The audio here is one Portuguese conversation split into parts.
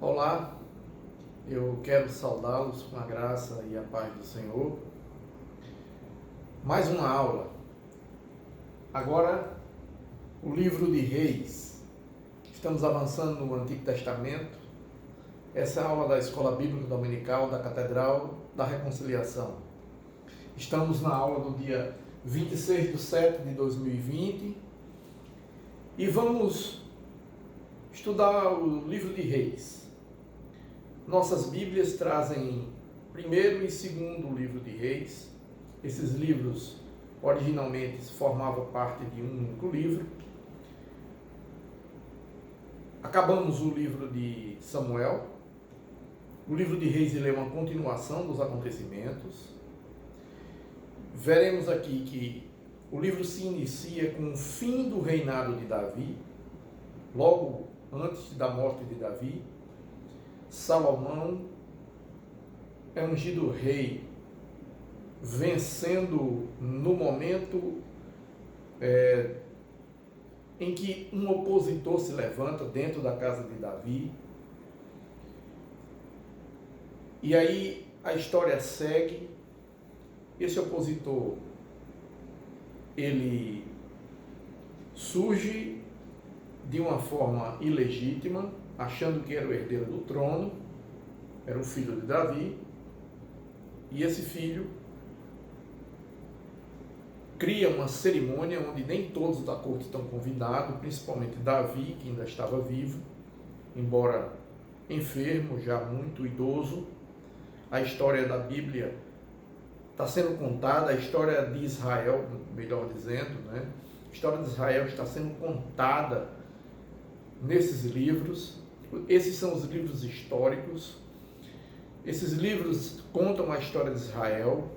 Olá, eu quero saudá-los com a graça e a paz do Senhor. Mais uma aula. Agora, o livro de Reis. Estamos avançando no Antigo Testamento. Essa é a aula da Escola Bíblica Dominical da Catedral da Reconciliação. Estamos na aula do dia 26/7/2020 e vamos estudar o livro de Reis. Nossas Bíblias trazem primeiro e segundo livro de Reis. Esses livros originalmente formavam parte de um único livro. Acabamos o livro de Samuel. O livro de Reis ele é uma continuação dos acontecimentos. Veremos aqui que o livro se inicia com o fim do reinado de Davi, logo antes da morte de Davi. Salomão é ungido rei, vencendo no momento em que um opositor se levanta dentro da casa de Davi. E aí a história segue. Esse opositor, ele surge de uma forma ilegítima, achando que era o herdeiro do trono, era o filho de Davi, e esse filho cria uma cerimônia onde nem todos da corte estão convidados, principalmente Davi, que ainda estava vivo, embora enfermo, já muito idoso. A história da Bíblia está sendo contada, a história de Israel, melhor dizendo, né? A história de Israel está sendo contada nesses livros. Esses são os livros históricos. Esses livros contam a história de Israel.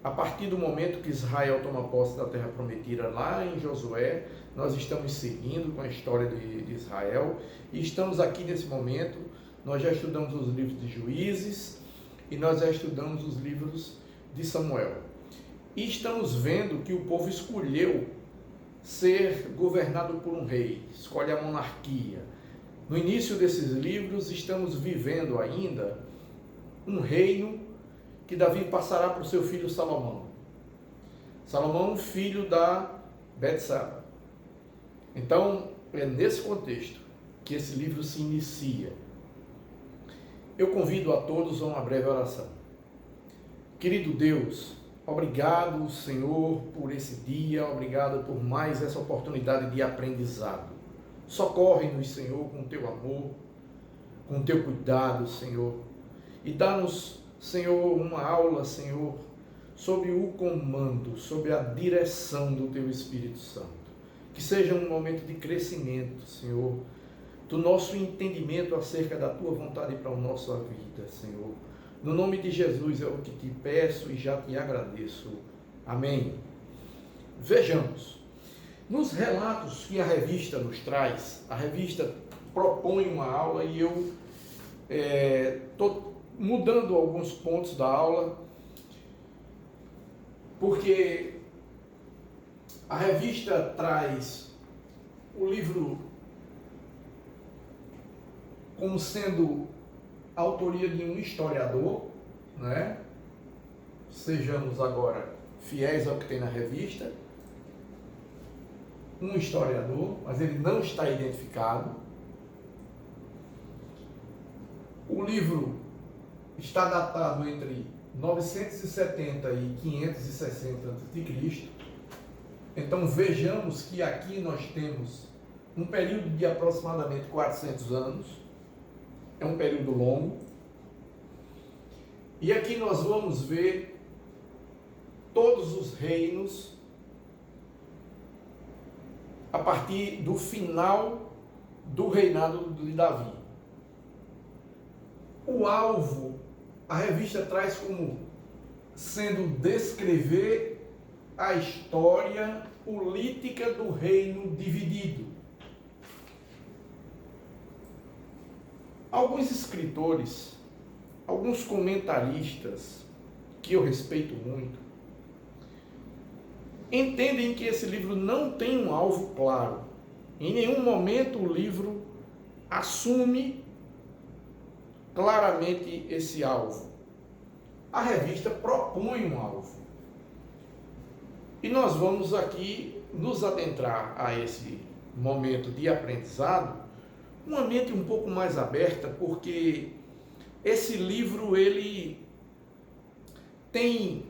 A partir do momento que Israel toma posse da terra prometida lá em Josué, nós estamos seguindo com a história de Israel. E estamos aqui nesse momento, nós já estudamos os livros de Juízes e nós já estudamos os livros de Samuel. E estamos vendo que o povo escolheu ser governado por um rei, escolhe a monarquia. No início desses livros, estamos vivendo ainda um reino que Davi passará para o seu filho Salomão. Salomão, filho da Betseba. Então, é nesse contexto que esse livro se inicia. Eu convido a todos a uma breve oração. Querido Deus, obrigado, Senhor, por esse dia, obrigado por mais essa oportunidade de aprendizado. Socorre-nos, Senhor, com o teu amor, com o teu cuidado, Senhor, e dá-nos, Senhor, uma aula, Senhor, sobre o comando, sobre a direção do teu Espírito Santo. Que seja um momento de crescimento, Senhor, do nosso entendimento acerca da tua vontade para a nossa vida, Senhor. No nome de Jesus é o que te peço e já te agradeço. Amém. Vejamos. Nos relatos que a revista nos traz, a revista propõe uma aula e eu estou mudando alguns pontos da aula, porque a revista traz o livro como sendo a autoria de um historiador, né? Sejamos agora fiéis ao que tem na revista. Um historiador, mas ele não está identificado. O livro está datado entre 970 e 560 a.C. Então vejamos que aqui nós temos um período de aproximadamente 400 anos. É um período longo. E aqui nós vamos ver todos os reinos a partir do final do reinado de Davi. O alvo, a revista traz como sendo descrever a história política do reino dividido. Alguns escritores, alguns comentaristas, que eu respeito muito, entendem que esse livro não tem um alvo claro. Em nenhum momento o livro assume claramente esse alvo. A revista propõe um alvo. E nós vamos aqui nos adentrar a esse momento de aprendizado com uma mente um pouco mais aberta, porque esse livro ele tem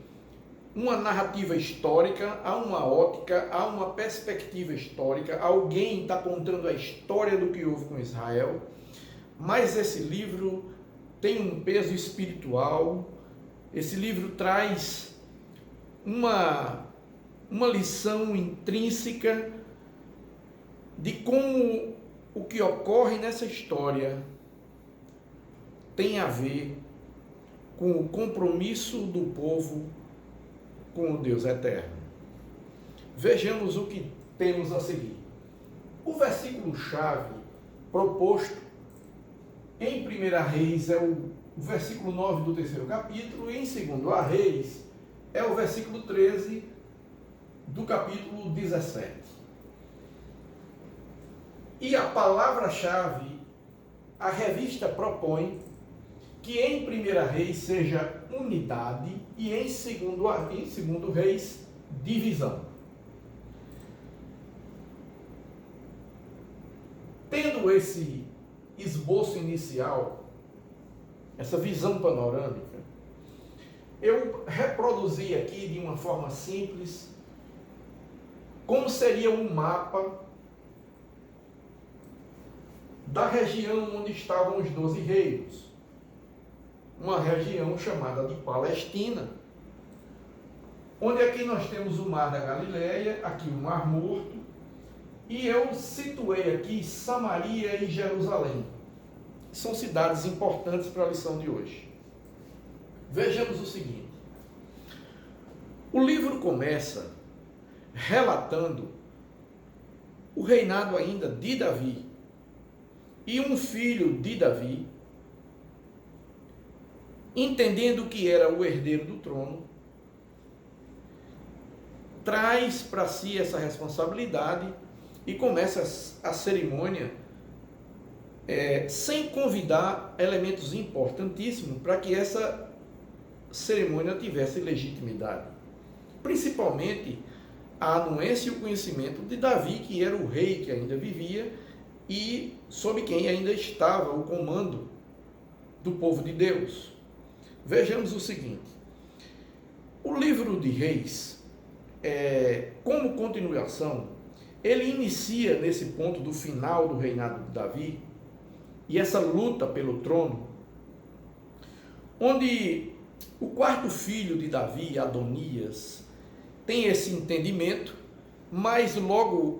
uma narrativa histórica, há uma ótica, há uma perspectiva histórica, alguém está contando a história do que houve com Israel, mas esse livro tem um peso espiritual, esse livro traz uma lição intrínseca de como o que ocorre nessa história tem a ver com o compromisso do povo com o Deus eterno. Vejamos o que temos a seguir. O versículo-chave proposto em 1 Reis é o versículo 9 do 3º capítulo, e em 2 Reis é o versículo 13 do capítulo 17. E a palavra-chave, a revista propõe que em 1 Reis seja unidade e em 2 Reis divisão. Tendo esse esboço inicial, essa visão panorâmica, eu reproduzi aqui de uma forma simples como seria um mapa da região onde estavam os 12 reinos. Uma região chamada de Palestina, onde aqui nós temos o Mar da Galileia, aqui o Mar Morto, e eu situei aqui Samaria e Jerusalém. São cidades importantes para a lição de hoje. Vejamos o seguinte. O livro começa relatando o reinado ainda de Davi, e um filho de Davi, entendendo que era o herdeiro do trono, traz para si essa responsabilidade e começa a cerimônia sem convidar elementos importantíssimos para que essa cerimônia tivesse legitimidade. Principalmente a anuência e o conhecimento de Davi, que era o rei que ainda vivia e sob quem ainda estava o comando do povo de Deus. Vejamos o seguinte. O livro de Reis, como continuação, ele inicia nesse ponto do final do reinado de Davi e essa luta pelo trono, onde o quarto filho de Davi, Adonias, tem esse entendimento, mas logo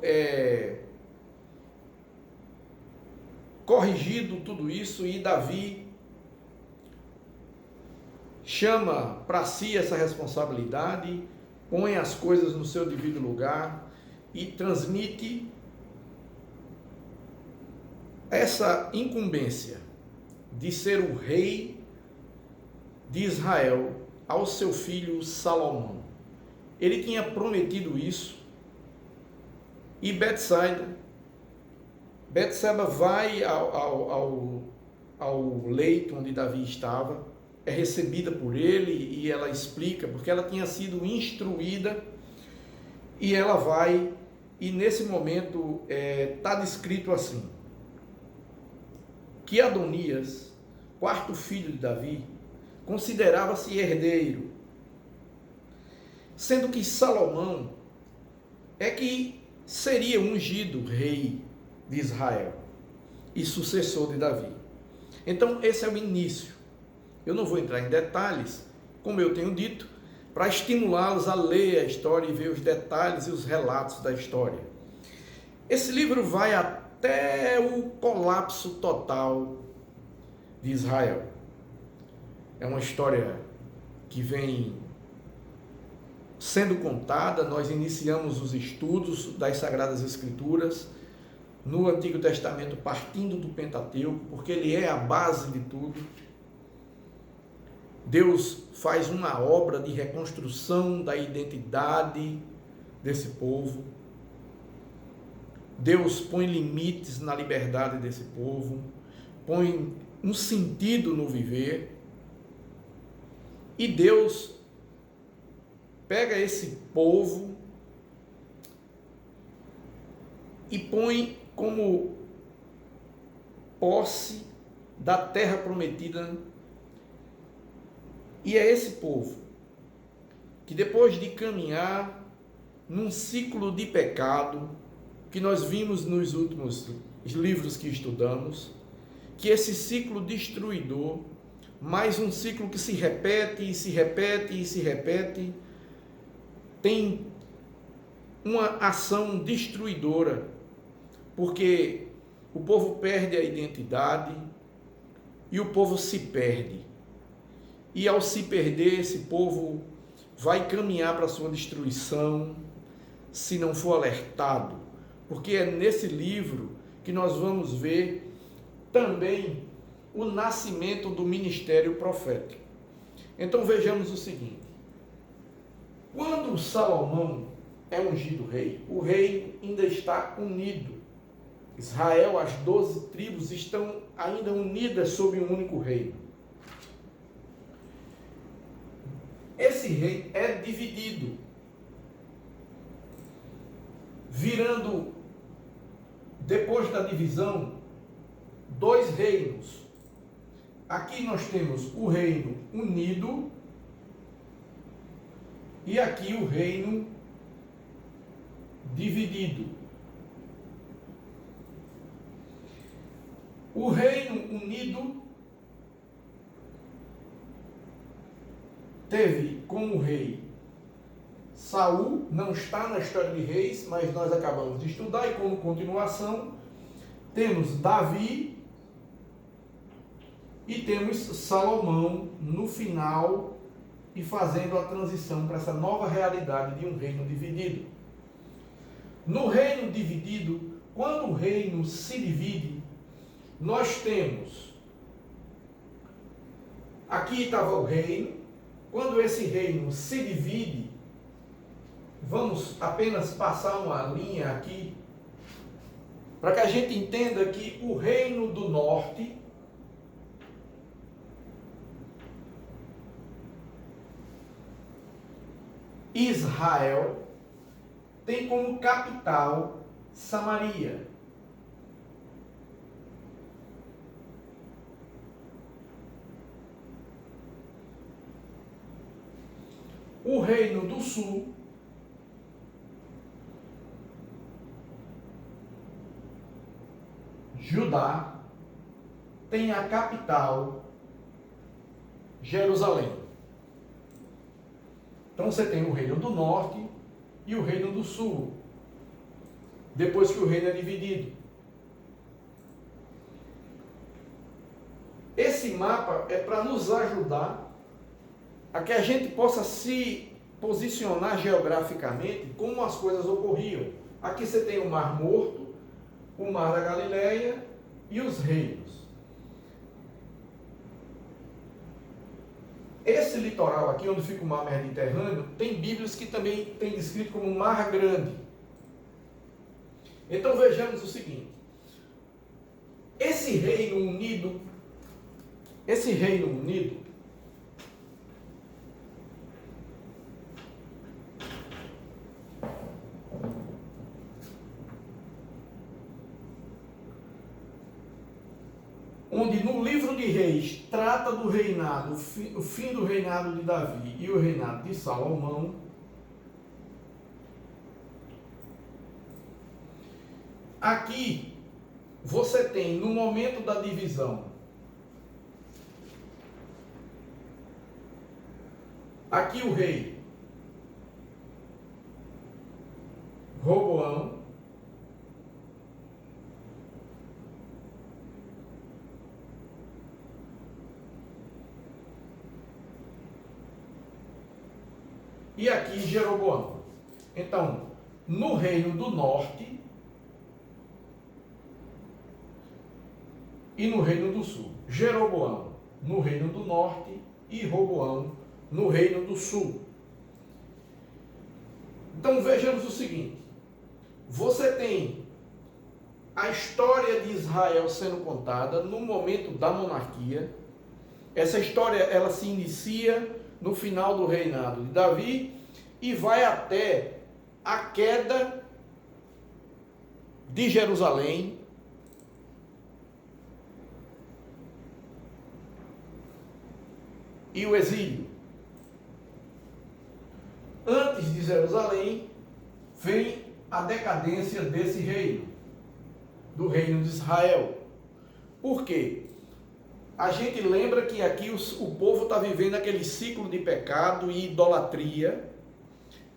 corrigido tudo isso, e Davi chama para si essa responsabilidade, põe as coisas no seu devido lugar e transmite essa incumbência de ser o rei de Israel ao seu filho Salomão. Ele tinha prometido isso, e Betseba vai ao leito onde Davi estava, é recebida por ele, e ela explica, porque ela tinha sido instruída, e ela vai, e nesse momento está descrito assim, que Adonias, quarto filho de Davi, considerava-se herdeiro, sendo que Salomão é que seria ungido rei de Israel e sucessor de Davi. Então esse é o início. Eu não vou entrar em detalhes, como eu tenho dito, para estimulá-los a ler a história e ver os detalhes e os relatos da história. Esse livro vai até o colapso total de Israel. É uma história que vem sendo contada. Nós iniciamos os estudos das Sagradas Escrituras no Antigo Testamento partindo do Pentateuco, porque ele é a base de tudo. Deus faz uma obra de reconstrução da identidade desse povo. Deus põe limites na liberdade desse povo, põe um sentido no viver, e Deus pega esse povo e põe como posse da terra prometida. E é esse povo que, depois de caminhar num ciclo de pecado, que nós vimos nos últimos livros que estudamos, que esse ciclo destruidor, mais um ciclo que se repete e se repete e se repete, tem uma ação destruidora, porque o povo perde a identidade e o povo se perde. E ao se perder, esse povo vai caminhar para a sua destruição, se não for alertado, porque é nesse livro que nós vamos ver também o nascimento do ministério profético. Então vejamos o seguinte: quando Salomão é ungido rei, o rei ainda está unido. Israel, as 12 tribos estão ainda unidas sob um único reino. Esse reino é dividido, virando, depois da divisão, 2 reinos. Aqui nós temos o reino unido e aqui o reino dividido. O reino unido teve como rei Saul, não está na história de reis, mas nós acabamos de estudar, e como continuação temos Davi e temos Salomão no final, e fazendo a transição para essa nova realidade de um reino dividido. No reino dividido, quando o reino se divide, nós temos, aqui estava o reino, quando esse reino se divide, vamos apenas passar uma linha aqui, para que a gente entenda que o reino do norte, Israel, tem como capital Samaria. O reino do sul, Judá, tem a capital Jerusalém. Então você tem o reino do norte e o reino do sul, depois que o reino é dividido. Esse mapa é para nos ajudar a que a gente possa se posicionar geograficamente como as coisas ocorriam. Aqui você tem o Mar Morto, o Mar da Galileia e os reinos. Esse litoral aqui, onde fica o Mar Mediterrâneo, tem Bíblias que também tem descrito como Mar Grande. Então vejamos o seguinte: esse reino unido, onde no livro de Reis trata do reinado, o fim do reinado de Davi e o reinado de Salomão, aqui você tem, no momento da divisão, aqui o rei Roboão, e aqui Jeroboão. Então, no reino do norte e no reino do sul, Jeroboão no reino do norte e Roboão no reino do sul. Então vejamos o seguinte: você tem a história de Israel sendo contada no momento da monarquia. Essa história ela se inicia no final do reinado de Davi e vai até a queda de Jerusalém e o exílio. Antes de Jerusalém vem a decadência desse reino, do reino de Israel. Por quê? A gente lembra que aqui o povo está vivendo aquele ciclo de pecado e idolatria,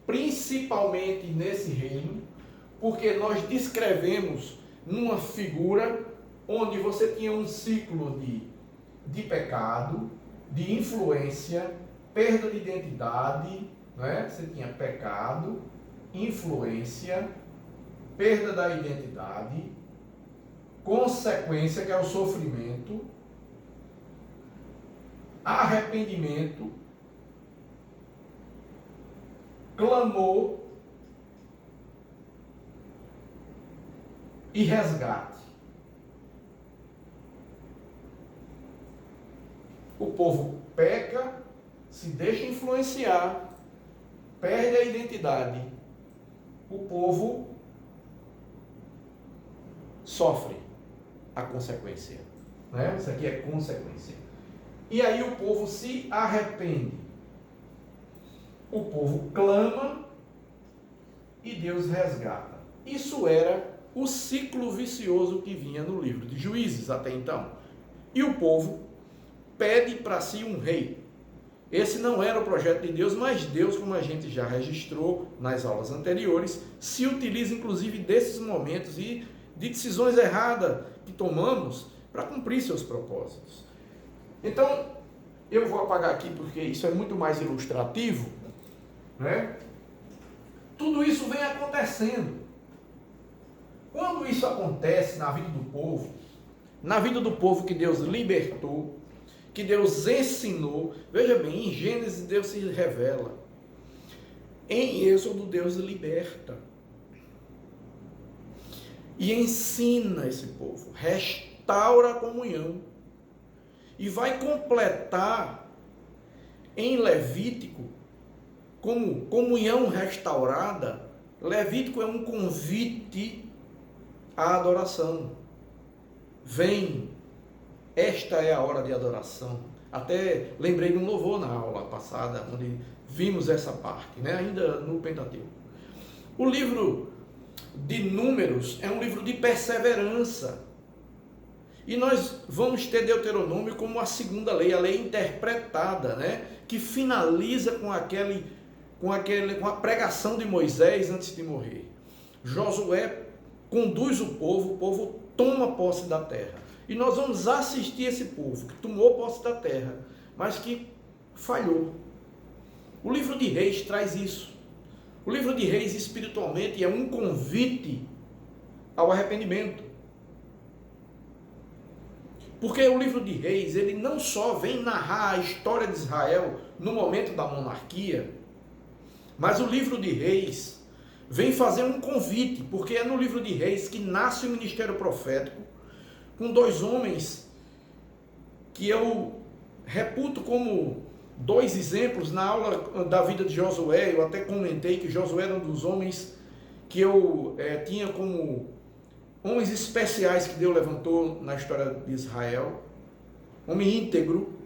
principalmente nesse reino, porque nós descrevemos numa figura onde você tinha um ciclo de pecado, de influência, perda de identidade, né? Você tinha pecado, influência, perda da identidade, consequência, que é o sofrimento, arrependimento, clamor e resgate. O povo peca, se deixa influenciar, perde a identidade. O povo sofre a consequência, né? Isso aqui é consequência. E aí o povo se arrepende. O povo clama e Deus resgata. Isso era o ciclo vicioso que vinha no livro de Juízes até então. E o povo pede para si um rei. Esse não era o projeto de Deus, mas Deus, como a gente já registrou nas aulas anteriores, se utiliza inclusive desses momentos e de decisões erradas que tomamos para cumprir seus propósitos. Então, eu vou apagar aqui porque isso é muito mais ilustrativo, né? Tudo isso vem acontecendo. Quando isso acontece na vida do povo que Deus libertou, que Deus ensinou, veja bem, em Gênesis Deus se revela, em Êxodo Deus liberta e ensina esse povo, restaura a comunhão e vai completar em Levítico como comunhão restaurada. Levítico é um convite à adoração. Vem, esta é a hora de adoração. Até lembrei de um louvor na aula passada, onde vimos essa parte, né? Ainda no Pentateuco. O livro de Números é um livro de perseverança. E nós vamos ter Deuteronômio como a segunda lei, a lei interpretada, né? Que finaliza com a pregação de Moisés antes de morrer. Josué conduz o povo toma posse da terra. E nós vamos assistir esse povo que tomou posse da terra, mas que falhou. O livro de Reis traz isso. O livro de Reis, espiritualmente, é um convite ao arrependimento. Porque o livro de Reis, ele não só vem narrar a história de Israel no momento da monarquia, mas o livro de Reis vem fazer um convite, porque é no livro de Reis que nasce o ministério profético, com dois homens que eu reputo como dois exemplos. Na aula da vida de Josué, eu até comentei que Josué era um dos homens que eu tinha como homens especiais que Deus levantou na história de Israel, homem íntegro.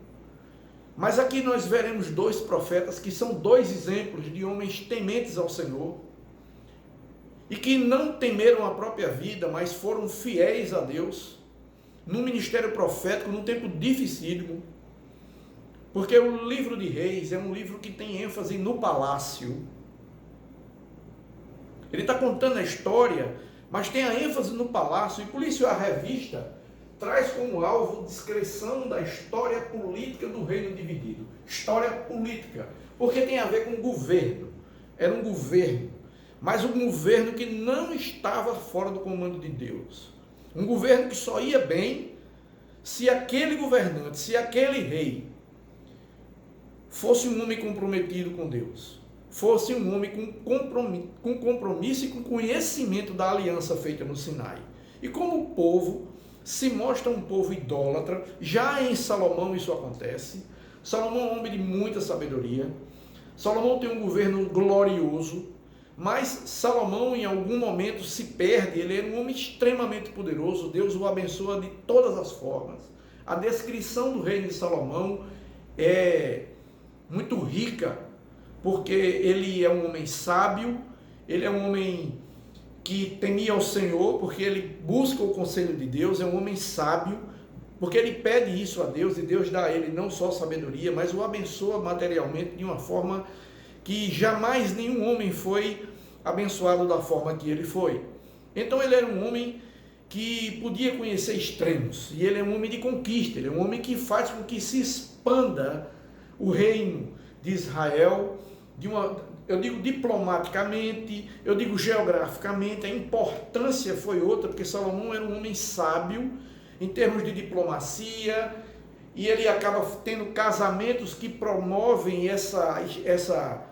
Mas aqui nós veremos dois profetas que são dois exemplos de homens tementes ao Senhor e que não temeram a própria vida, mas foram fiéis a Deus no ministério profético, num tempo dificílimo. Porque o livro de Reis é um livro que tem ênfase no palácio. Ele está contando a história, mas tem a ênfase no palácio, e por isso a revista traz como alvo descrição da história política do reino dividido. História política, porque tem a ver com governo. Era um governo, mas um governo que não estava fora do comando de Deus. Um governo que só ia bem se aquele governante, se aquele rei fosse um homem comprometido com Deus, fosse um homem com compromisso e com conhecimento da aliança feita no Sinai. E como o povo se mostra um povo idólatra, já em Salomão isso acontece. Salomão é um homem de muita sabedoria. Salomão tem um governo glorioso, mas Salomão em algum momento se perde. Ele era um homem extremamente poderoso, Deus o abençoa de todas as formas. A descrição do reino de Salomão é muito rica, porque ele é um homem sábio, ele é um homem que temia ao Senhor, porque ele busca o conselho de Deus, é um homem sábio, porque ele pede isso a Deus, e Deus dá a ele não só sabedoria, mas o abençoa materialmente de uma forma que jamais nenhum homem foi abençoado da forma que ele foi. Então ele era um homem que podia conhecer extremos, e ele é um homem de conquista, ele é um homem que faz com que se expanda o reino de Israel, eu digo diplomaticamente, eu digo geograficamente. A importância foi outra, porque Salomão era um homem sábio em termos de diplomacia, e ele acaba tendo casamentos que promovem essa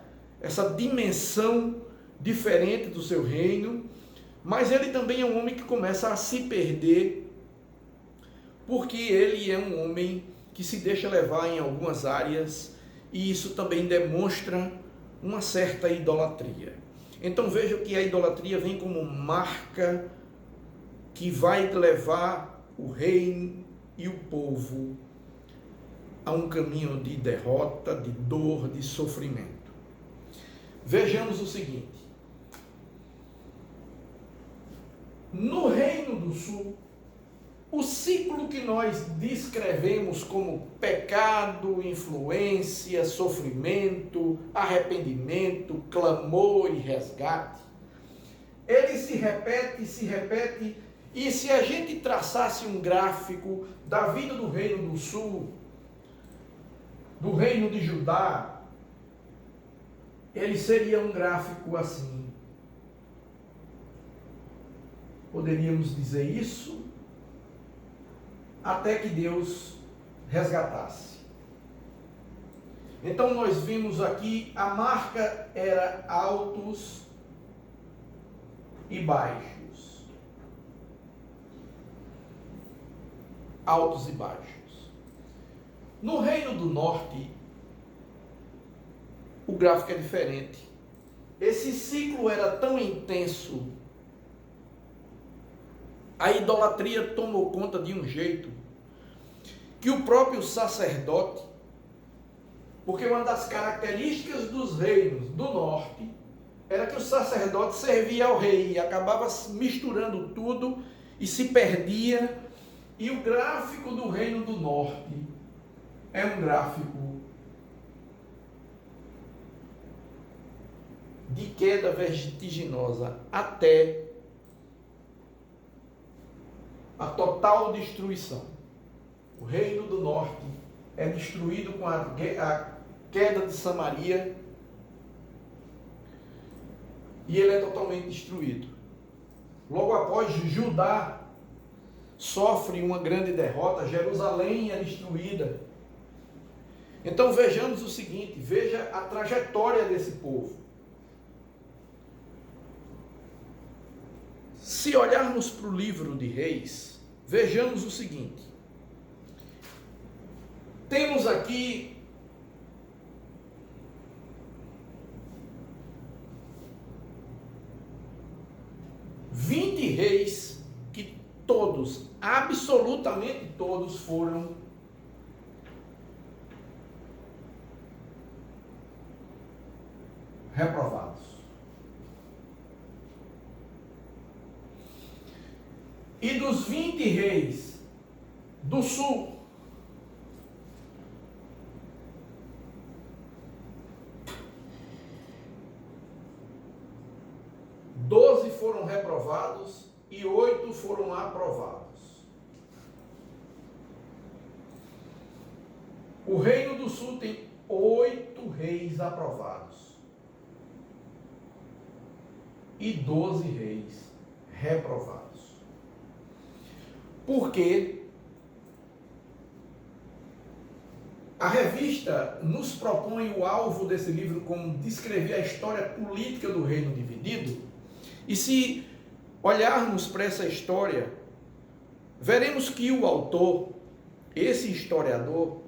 dimensão diferente do seu reino. Mas ele também é um homem que começa a se perder, porque ele é um homem que se deixa levar em algumas áreas, e isso também demonstra uma certa idolatria. Então veja que a idolatria vem como marca que vai levar o reino e o povo a um caminho de derrota, de dor, de sofrimento. Vejamos o seguinte: no Reino do Sul, o ciclo que nós descrevemos como pecado, influência, sofrimento, arrependimento, clamor e resgate, ele se repete, e se a gente traçasse um gráfico da vida do Reino do Sul, do Reino de Judá, ele seria um gráfico assim. Poderíamos dizer isso até que Deus resgatasse. Então nós vimos aqui, a marca era altos e baixos. Altos e baixos. No Reino do Norte, o gráfico é diferente. Esse ciclo era tão intenso, a idolatria tomou conta de um jeito que o próprio sacerdote, porque uma das características dos reinos do norte era que o sacerdote servia ao rei e acabava misturando tudo e se perdia. E o gráfico do Reino do Norte é um gráfico de queda vertiginosa até a total destruição. O Reino do Norte é destruído com a queda de Samaria, e ele é totalmente destruído. Logo após, Judá sofre uma grande derrota, Jerusalém é destruída. Então vejamos o seguinte, veja a trajetória desse povo. Se olharmos para o livro de Reis, vejamos o seguinte: temos aqui reis que todos, absolutamente todos, foram reprovados. E dos 20 reis do sul, foram reprovados e 8 foram aprovados. O Reino do Sul tem 8 reis aprovados e 12 reis reprovados. Porque a revista nos propõe o alvo desse livro como descrever a história política do reino dividido. E se olharmos para essa história, veremos que o autor, esse historiador,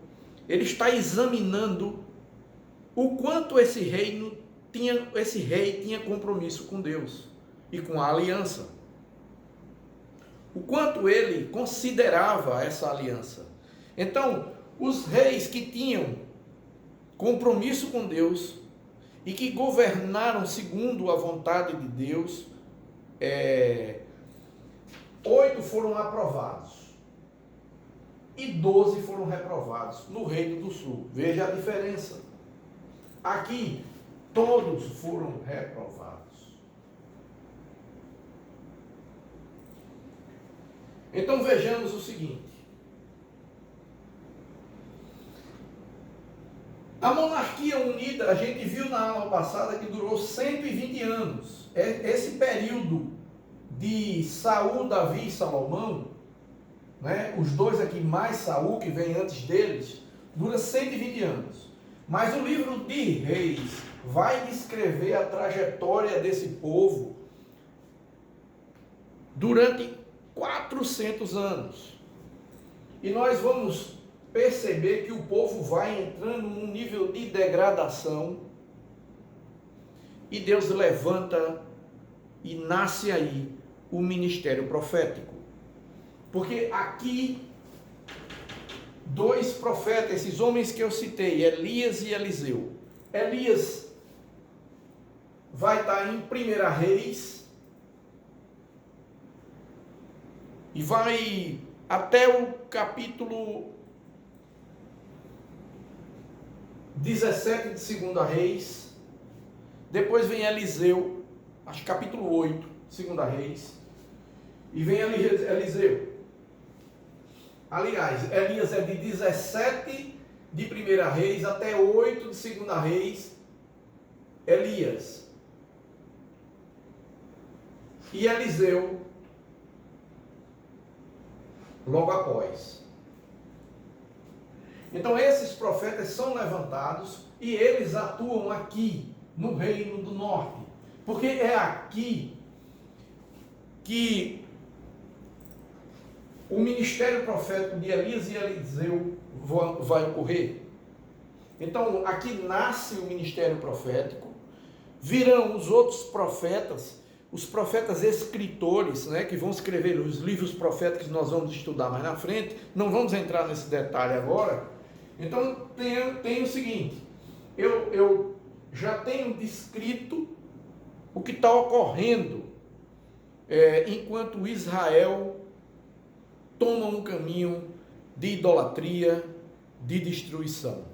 ele está examinando o quanto esse rei tinha compromisso com Deus e com a aliança. O quanto ele considerava essa aliança. Então, os reis que tinham compromisso com Deus e que governaram segundo a vontade de Deus, 8 foram aprovados e 12 foram reprovados no Reino do Sul. Veja a diferença. Aqui, todos foram reprovados. Então vejamos o seguinte. A monarquia unida, a gente viu na aula passada que durou 120 anos. Esse período de Saul, Davi e Salomão, né, os dois aqui mais Saul, que vem antes deles, dura 120 anos. Mas o livro de Reis vai descrever a trajetória desse povo durante 400 anos. E nós vamos perceber que o povo vai entrando num nível de degradação e Deus levanta e nasce aí o ministério profético. Porque aqui, 2 profetas, esses homens que eu citei, Elias e Eliseu. Elias vai estar em 1 Reis e vai até o capítulo 17 de 2 Reis. Depois vem Eliseu, acho que capítulo 8, 2 Reis. E vem Eliseu. Aliás, Elias é de 17 de 1 Reis até 8 de 2 Reis. Elias. E Eliseu logo após. Então esses profetas são levantados e eles atuam aqui no Reino do Norte, porque é aqui que o ministério profético de Elias e Eliseu vai ocorrer. Então aqui nasce o ministério profético, virão os outros profetas, os profetas escritores, né, que vão escrever os livros proféticos que nós vamos estudar mais na frente. Não vamos entrar nesse detalhe agora. Então tem o seguinte, eu já tenho descrito o que está ocorrendo enquanto Israel toma um caminho de idolatria, de destruição.